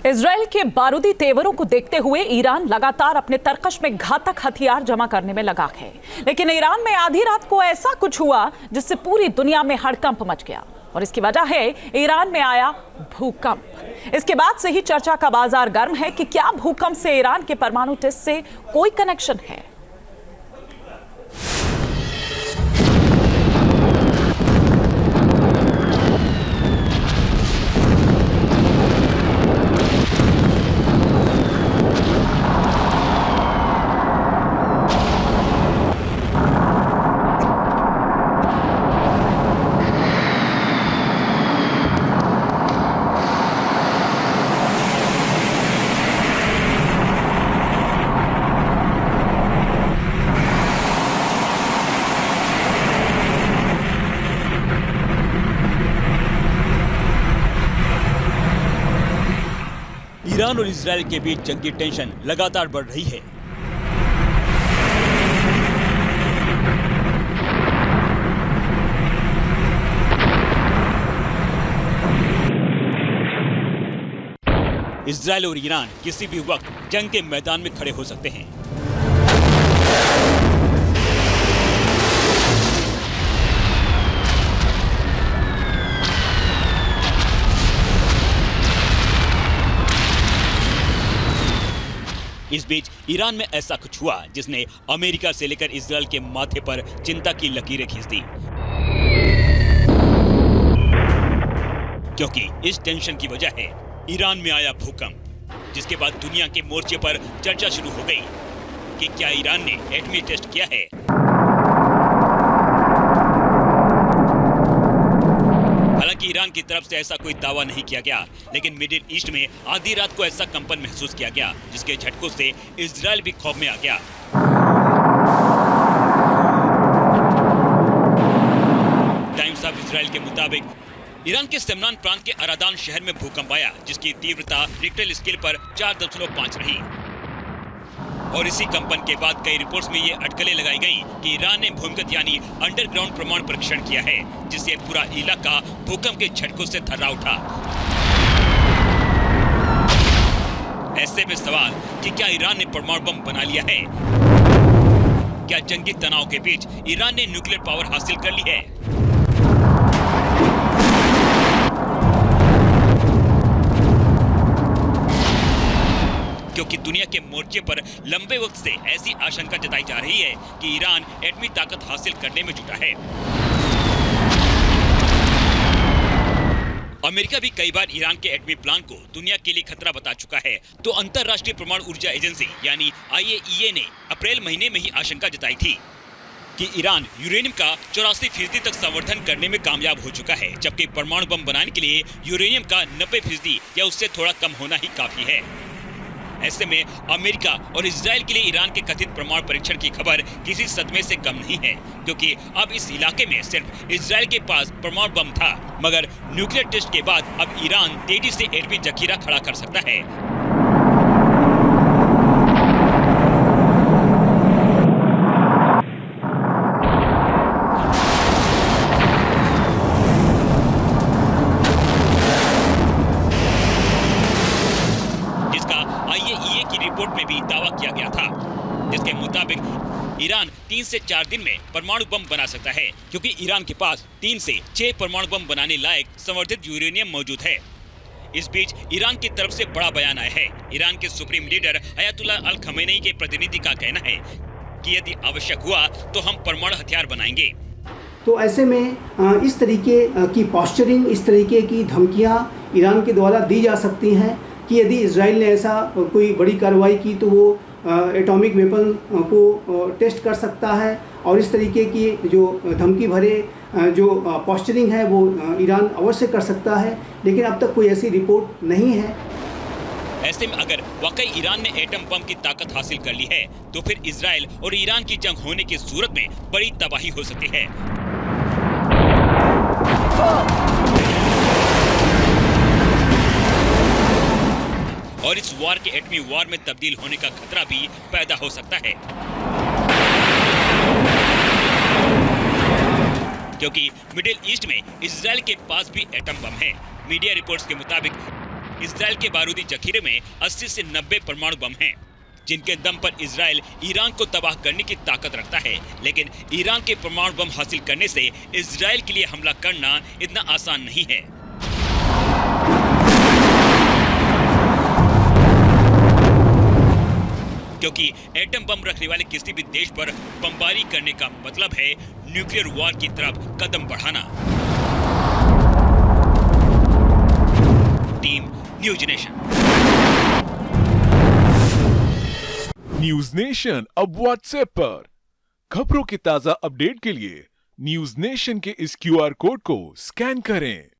Israel के बारूदी तेवरों को देखते हुए ईरान लगातार अपने तरकश में घातक हथियार जमा करने में लगा है। लेकिन ईरान में आधी रात को ऐसा कुछ हुआ जिससे पूरी दुनिया में हड़कंप मच गया और इसकी वजह है ईरान में आया भूकंप। इसके बाद से ही चर्चा का बाजार गर्म है कि क्या भूकंप से ईरान के परमाणु टेस्ट से कोई कनेक्शन है। ईरान और इजराइल के बीच जंगी टेंशन लगातार बढ़ रही है। इजराइल और ईरान किसी भी वक्त जंग के मैदान में खड़े हो सकते हैं। इस बीच ईरान में ऐसा कुछ हुआ जिसने अमेरिका से लेकर इजराइल के माथे पर चिंता की लकीरें खींच दी, क्योंकि इस टेंशन की वजह है ईरान में आया भूकंप, जिसके बाद दुनिया के मोर्चे पर चर्चा शुरू हो गई कि क्या ईरान ने एटमी टेस्ट किया है। हालांकि ईरान की तरफ से ऐसा कोई दावा नहीं किया गया, लेकिन मिडिल ईस्ट में आधी रात को ऐसा कंपन महसूस किया गया जिसके झटकों से इजराइल भी खौफ में आ गया। टाइम्स ऑफ इजराइल के मुताबिक ईरान के सेमनान प्रांत के अरादान शहर में भूकंप आया, जिसकी तीव्रता रिक्टर स्केल पर 4.5 रही। और इसी कंपन के बाद कई रिपोर्ट्स में ये अटकलें लगाई गई कि ईरान ने भूमिगत यानी अंडरग्राउंड परमाणु परीक्षण किया है, जिससे पूरा इलाका भूकंप के झटकों से थर्रा उठा। ऐसे में सवाल कि क्या ईरान ने परमाणु बम बना लिया है? क्या जंगी तनाव के बीच ईरान ने न्यूक्लियर पावर हासिल कर ली है? क्योंकि दुनिया के मोर्चे पर लंबे वक्त से ऐसी आशंका जताई जा रही है कि ईरान एटमी ताकत हासिल करने में जुटा है। अमेरिका भी कई बार ईरान के एटमी प्लान को दुनिया के लिए खतरा बता चुका है। तो अंतर्राष्ट्रीय परमाणु ऊर्जा एजेंसी यानी IAEA ने अप्रैल महीने में ही आशंका जताई थी कि ईरान यूरेनियम का 84% तक संवर्धन करने में कामयाब हो चुका है, जबकि परमाणु बम बनाने के लिए यूरेनियम का 90% या उससे थोड़ा कम होना ही काफी है। ऐसे में अमेरिका और इजराइल के लिए ईरान के कथित परमाणु परीक्षण की खबर किसी सदमे से कम नहीं है, क्योंकि अब इस इलाके में सिर्फ इजराइल के पास परमाणु बम था, मगर न्यूक्लियर टेस्ट के बाद अब ईरान तेजी से एटमी जखीरा खड़ा कर सकता है। IAEA की रिपोर्ट में भी दावा किया गया था, जिसके मुताबिक ईरान 3 से 4 दिन में परमाणु बम बना सकता है, क्योंकि ईरान के पास 3 से 6 परमाणु बम बनाने लायक संवर्धित यूरेनियम मौजूद है। इस बीच ईरान की तरफ से बड़ा बयान आया है। ईरान के सुप्रीम लीडर अयातुल्ला अल खमेनी के प्रतिनिधि का कहना है कि यदि आवश्यक हुआ तो हम परमाणु हथियार बनाएंगे। तो ऐसे में इस तरीके की पॉस्चरिंग, इस तरीके की धमकियां ईरान के द्वारा दी जा सकती हैं कि यदि इजराइल ने ऐसा कोई बड़ी कार्रवाई की तो वो एटॉमिक वेपन को टेस्ट कर सकता है, और इस तरीके की जो धमकी भरे जो पॉस्चरिंग है वो ईरान अवश्य कर सकता है, लेकिन अब तक कोई ऐसी रिपोर्ट नहीं है। ऐसे में अगर वाकई ईरान ने एटम बम की ताकत हासिल कर ली है तो फिर इजराइल और ईरान की जंग होने की सूरत में बड़ी तबाही हो सकती है। और इस वार के एटमी वार में तब्दील होने का खतरा भी पैदा हो सकता है, क्योंकि मिडिल ईस्ट में इजराइल के पास भी एटम बम है। मीडिया रिपोर्ट्स के मुताबिक इजराइल के बारूदी जखीरे में 80 से 90 परमाणु बम हैं, जिनके दम पर इजराइल ईरान को तबाह करने की ताकत रखता है। लेकिन ईरान के परमाणु बम हासिल करने से इजराइल के लिए हमला करना इतना आसान नहीं है। क्योंकि एटम बम रखने वाले किसी भी देश पर बमबारी करने का मतलब है न्यूक्लियर वॉर की तरफ कदम बढ़ाना। Team news nation. News nation अब व्हाट्सएप पर खबरों के ताजा अपडेट के लिए न्यूज नेशन के इस QR कोड को स्कैन करें।